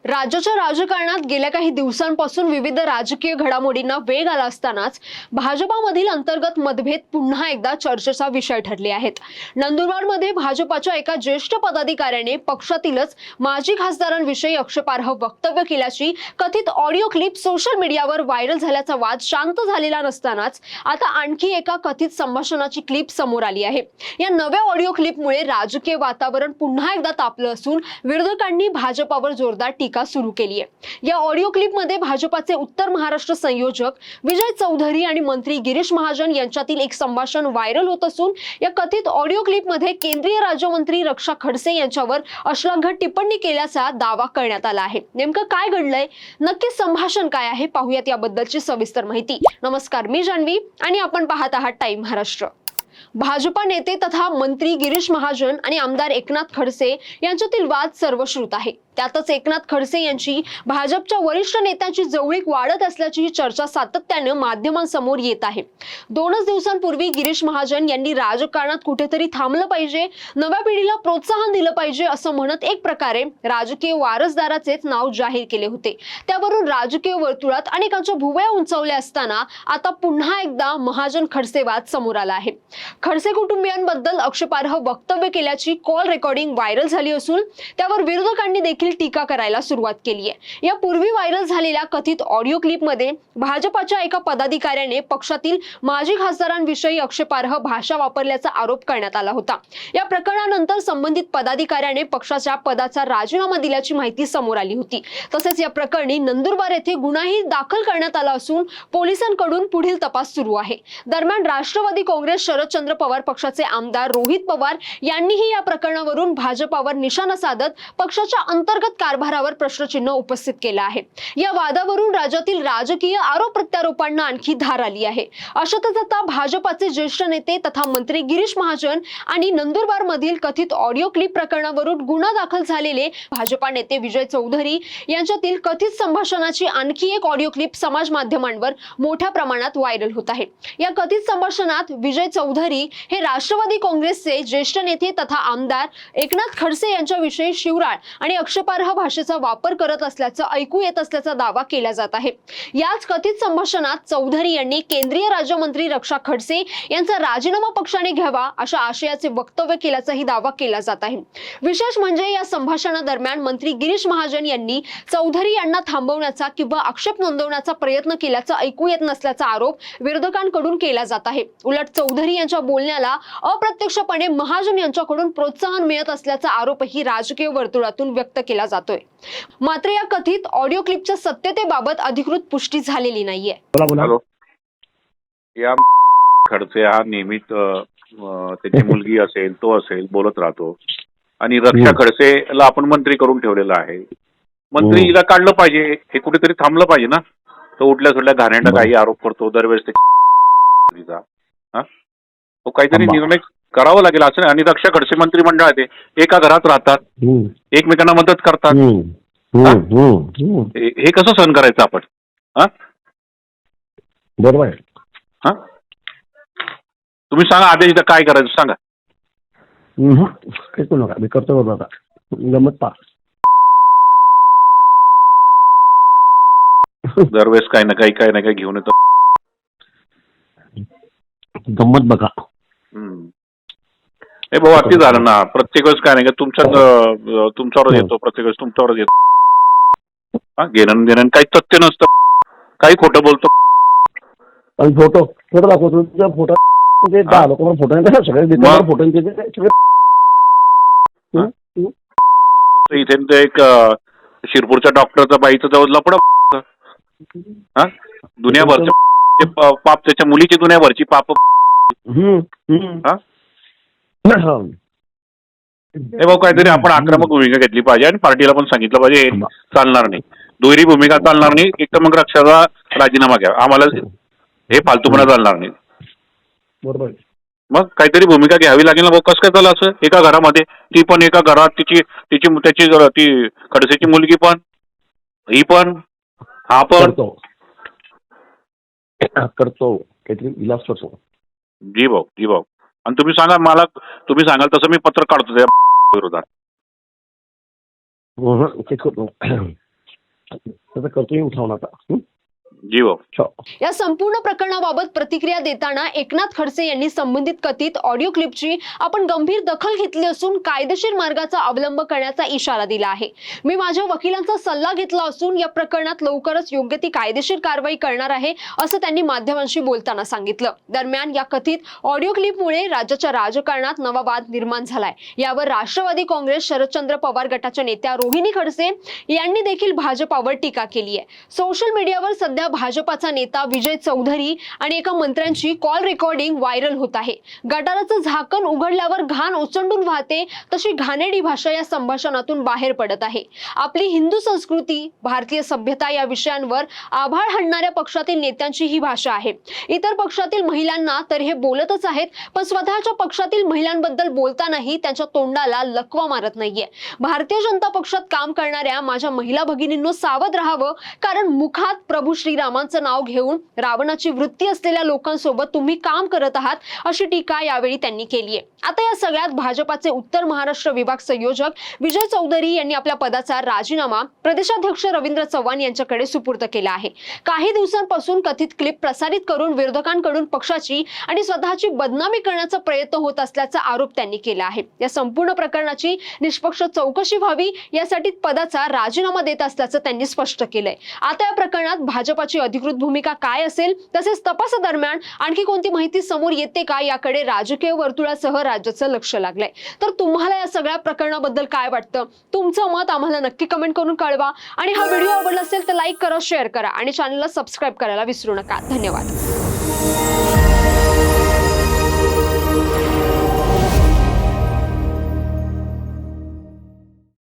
राज्याच्या राजकारणात गेल्या काही दिवसांपासून विविध राजकीय घडामोडींना वेग आला असतानाच भाजपामधील अंतर्गत मतभेद पुन्हा एकदा चर्चेचा विषय ठरले आहेत। नंदुरबारमध्ये भाजपाच्या एका ज्येष्ठ पदाधिकाऱ्याने पक्षातीलच माजी खासदारांविषयी आक्षेपार्ह वक्तव्य केल्याची कथित ऑडिओ क्लिप सोशल मीडियावर व्हायरल झाल्याचा वाद शांत झालेला नसतानाच आता आणखी एका कथित संभाषणाची क्लिप समोर आली आहे। या नव्या ऑडिओ क्लिपमुळे राजकीय वातावरण पुन्हा एकदा तापलं असून विरोधकांनी भाजपावर जोरदार टीका सुरू केली आहे। या ऑडिओ क्लिपमध्ये भाजपाचे उत्तर महाराष्ट्र संयोजक विजय चौधरी आणि मंत्री गिरीश महाजन यांच्यातील एक संभाषण व्हायरल होत असून या कथित ऑडिओ क्लिपमध्ये केंद्रीय राज्यमंत्री रक्षा खडसे यांच्यावर अश्लील टिप्पणी केल्याचा दावा करण्यात आला आहे। नेमकं काय घडलंय, नक्की संभाषण काय आहे, पाहूयात याबद्दलची सविस्तर माहिती। नमस्कार, मी जान्हवी आणि आपण पाहत आहात टाइम महाराष्ट्र। भाजपा नेते तथा मंत्री गिरीश महाजन आणि आमदार एकनाथ खडसे यांच्यातील वाद सर्वश्रुत आहे। त्यातच एकनाथ खडसे यांची भाजपच्या वरिष्ठ नेत्यांची जवळीक वाढत असल्याची ही चर्चा सातत्याने माध्यमांसमोर येत आहे। 2 दिवसांपूर्वी गिरीश महाजन यांनी राजकारणात कुठेतरी थांबलं पाहिजे, नव्या पिढीला प्रोत्साहन दिलं पाहिजे असं म्हणत एक प्रकारे राजकीय वारसदाराचेच नाव जाहीर केले होते। त्यावरून राजकीय वर्तुळात अनेकांच्या भुवया उंचावल्या असताना आता पुन्हा एकदा महाजन खडसे वाद समोर आला आहे। खडसे कुटुंबियांबद्दल आक्षेपार्ह वक्तव्य केल्याची कॉल रेकॉर्डिंग व्हायरल झाली असून त्यावर विरोधकांनी देखील टीका करायला सुरुवात केली आहे। यापूर्वी व्हायरल झालेल्या कथित ऑडिओ क्लिपमध्ये भाजपाच्या एका पदाधिकाऱ्याने पक्षातील माजी खासदारांविषयी आक्षेपार्ह भाषा वापरल्याचा आरोप करण्यात आला होता। या प्रकरणानंतर संबंधित पदाधिकाऱ्याने पक्षाच्या पदाचा राजीनामा दिल्याची माहिती समोर आली होती। तसेच या प्रकरणी नंदुरबार येथे गुन्हाही दाखल करण्यात आला असून पोलिसांकडून पुढील तपास सुरू आहे। दरम्यान राष्ट्रवादी काँग्रेस शरदचंद्र पवार पक्षाचे आमदार रोहित पवार यांनीही या प्रकरणावरून भाजपावर निशाणा साधत पक्षाच्या अंतर्गत कारभारावर प्रश्नचिन्ह उपस्थित केलं आहे। या वादावरून राज्यातील राजकीय आरोप प्रत्यारोपांना आणखी धार आली आहे। अशातच आता भाजपाचे ज्येष्ठ नेते तथा मंत्री गिरीश महाजन आणि नंदुरबार मधील कथित ऑडिओ क्लिप प्रकरणावरून गुन्हा दाखल झालेले भाजपा नेते विजय चौधरी यांच्यातील कथित संभाषणाची आणखी एक ऑडिओ क्लिप समाज माध्यमांवर मोठ्या प्रमाणात व्हायरल होत आहे। या कथित संभाषणात विजय चौधरी हे राष्ट्रवादी काँग्रेसचे ज्येष्ठ नेते तथा आमदार एकनाथ खडसे यांच्याविषयी शिवराळ आणि आक्षेपार्ह भाषेचा वापर करत असल्याचं ऐकू येत असल्याचा दावा केला जात आहे। याच कथित संभाषणात चौधरी यांनी केंद्रीय राज्यमंत्री रक्षा खडसे यांचा राजीनामा पक्षाने घ्यावा अशा आशयाचे वक्तव्य केल्याचाही दावा केला जात आहे। विशेष म्हणजे या संभाषणादरम्यान मंत्री गिरीश महाजन यांनी चौधरी यांना थांबवण्याचा किंवा आक्षेप नोंदवण्याचा प्रयत्न केल्याचं ऐकू येत नसल्याचा आरोप विरोधकांकडून केला जात आहे। उलट चौधरी यांच्या बोलण्याला अप्रत्यक्षपणे महाजन यांच्याकडून प्रोत्साहन मिळत असल्याचा आरोपही राजकीय वर्तुळातून व्यक्त केला जातोय। मात्र या कथित ऑडिओ क्लिपच्या सत्यतेबाबत अधिकृत पुष्टी झालेली नाहीये। हॅलो, या खडसे हा नेहमीच त्याची मुलगी असेल, तो असेल, बोलत राहतो आणि रक्षा खडसेला आपण मंत्री करून ठेवलेला आहे। मंत्रीला काढलं पाहिजे, हे कुठेतरी थांबलं पाहिजे ना। तो उठल्या सुटल्या घाणेरडा काही आरोप करतो दरवेळेस त्याचा, तो काहीतरी निर्णय करावा लागेल असं नाही। आणि रक्षा खडसे मंत्रिमंडळात एका घरात राहतात, एकमेकांना मदत करतात, हे कसं सहन करायचं आपण? बरोबर आहे। तुम्ही सांगा आदेश काय करायचं सांगा। काही करू नका, मी करतो बरोबर। आता गमत पा दरवेळेस काही ना काही घेऊन येतो, गंमत बघा। हे भाऊ अति झालं ना। प्रत्येक वेळेस काय नाही का तुमच्यावरच येतो, प्रत्येक वेळेस तुमच्यावरच येतो। घेणं देणं काही तथ्य नसतं, काही खोटं बोलतो। आणि फोटो दाखवतो, तुझा फोटो फोटो सगळे फोटो इथे एक शिरपूरच्या डॉक्टरचा बाईचं जवळ लपड, दुनियाभरचे पाप, त्याच्या मुलीची दुनियाभरची पाप। हे भाऊ काहीतरी आपण आक्रमक भूमिका घेतली पाहिजे आणि पार्टीला पण सांगितलं पाहिजे चालणार नाही, दुहेरी भूमिका चालणार नाही। एक तर मग रक्षाचा राजीनामा घ्या, आम्हाला हे फालतूपणा चालणार नाही। बरोबर, मग काहीतरी भूमिका घ्यावी लागेल ना भाऊ। कसं काय झालं असं एका घरामध्ये, ती पण एका घरात, त्याची ती खडसेची मुलगी पण, ही पण, हा पण करतो काहीतरी इलाज करतो। जी भाऊ आणि तुम्ही सांगा मला, तुम्ही सांगाल तसं मी पत्र काढतो त्या विरोधात। त्याचा करतोय उठावून आता. जी हो. या संपूर्ण प्रकरणाबाबत प्रतिक्रिया देताना एकनाथ खडसे यांनी संबंधित कथित ऑडिओ क्लिपची आपण गंभीर दखल घेतली असून कायदेशीर मार्गाचा अवलंब करण्याचा इशारा दिला आहे. मी माझ्या वकिलांचा सल्ला घेतला असून या प्रकरणात लवकरच योग्य ती कायदेशीर कारवाई करणार आहे असं त्यांनी माध्यमांशी बोलताना सांगितलं. दरम्यान या कथित ऑडिओ क्लिपमुळे राज्याच्या राजकारणात नवा वाद निर्माण झालाय. यावर राष्ट्रवादी काँग्रेस शरदचंद्र पवार गटाच्या नेत्या रोहिणी खडसे यांनी देखील भाजपावर टीका केली आहे. सोशल मीडियावर सध्या भाजपाचा नेता विजय चौधरी आणि एका मंत्र्यांची कॉल रेकॉर्डिंग व्हायरल होत आहे. गटाराचं झाकण उघडल्यावर घाण ओसंडून वाहते तशी घाणेरडी भाषा या संभाषणातून बाहेर पडत आहे. आपली हिंदू संस्कृती, भारतीय सभ्यता या विषयांवर आभाळ हाणणाऱ्या पक्षातील नेत्यांची ही भाषा आहे. इतर पक्षातील महिलांना तर हे बोलतच आहेत, पण स्वतःच्या पक्षातील महिलांबद्दल बोलतानाही त्यांच्या तोंडाला लकवा मारत नाहीये. भारतीय जनता पक्षात काम करणाऱ्या माझ्या महिला भगिनींनो सावध राहावं, कारण मुखात प्रभू श्रीरामांचं नाव घेऊन रावणाची वृत्ती असलेल्या लोकांसोबत तुम्ही काम करत आहात, अशी टीका यावेळी त्यांनी केली आहे. आता या सगळ्यात भाजपाचे उत्तर महाराष्ट्र विभाग संयोजक विजय चौधरी यांनी आपल्या पदाचा राजीनामा प्रदेशाध्यक्ष रवींद्र चव्हाण यांच्याकडे सुपूर्द केला आहे. काही दिवसांपासून कथित क्लिप प्रसारित करून विरोधकांकडून पक्षाची आणि स्वतःची बदनामी करण्याचा प्रयत्न होत असल्याचा आरोप त्यांनी केला आहे. या संपूर्ण प्रकरणाची निष्पक्ष चौकशी व्हावी यासाठी पदाचा राजीनामा देत असल्याचं त्यांनी स्पष्ट केलंय. आता या प्रकरणात भाजपाची अधिकृत भूमिका काय असेल, तसेच तपासादरम्यान आणखी कोणती माहिती समोर येते का, याकडे राजकीय वर्तुळासह राज्याचं लक्ष लागलंय. तर तुम्हाला या सगळ्या प्रकरणाबद्दल काय वाटतं? तुमचं मत आम्हाला नक्की कमेंट करून कळवा. आणि हा व्हिडिओ आवडला असेल तर लाईक करा, शेअर करा आणि चॅनलला सबस्क्राईब करायला विसरू नका. धन्यवाद.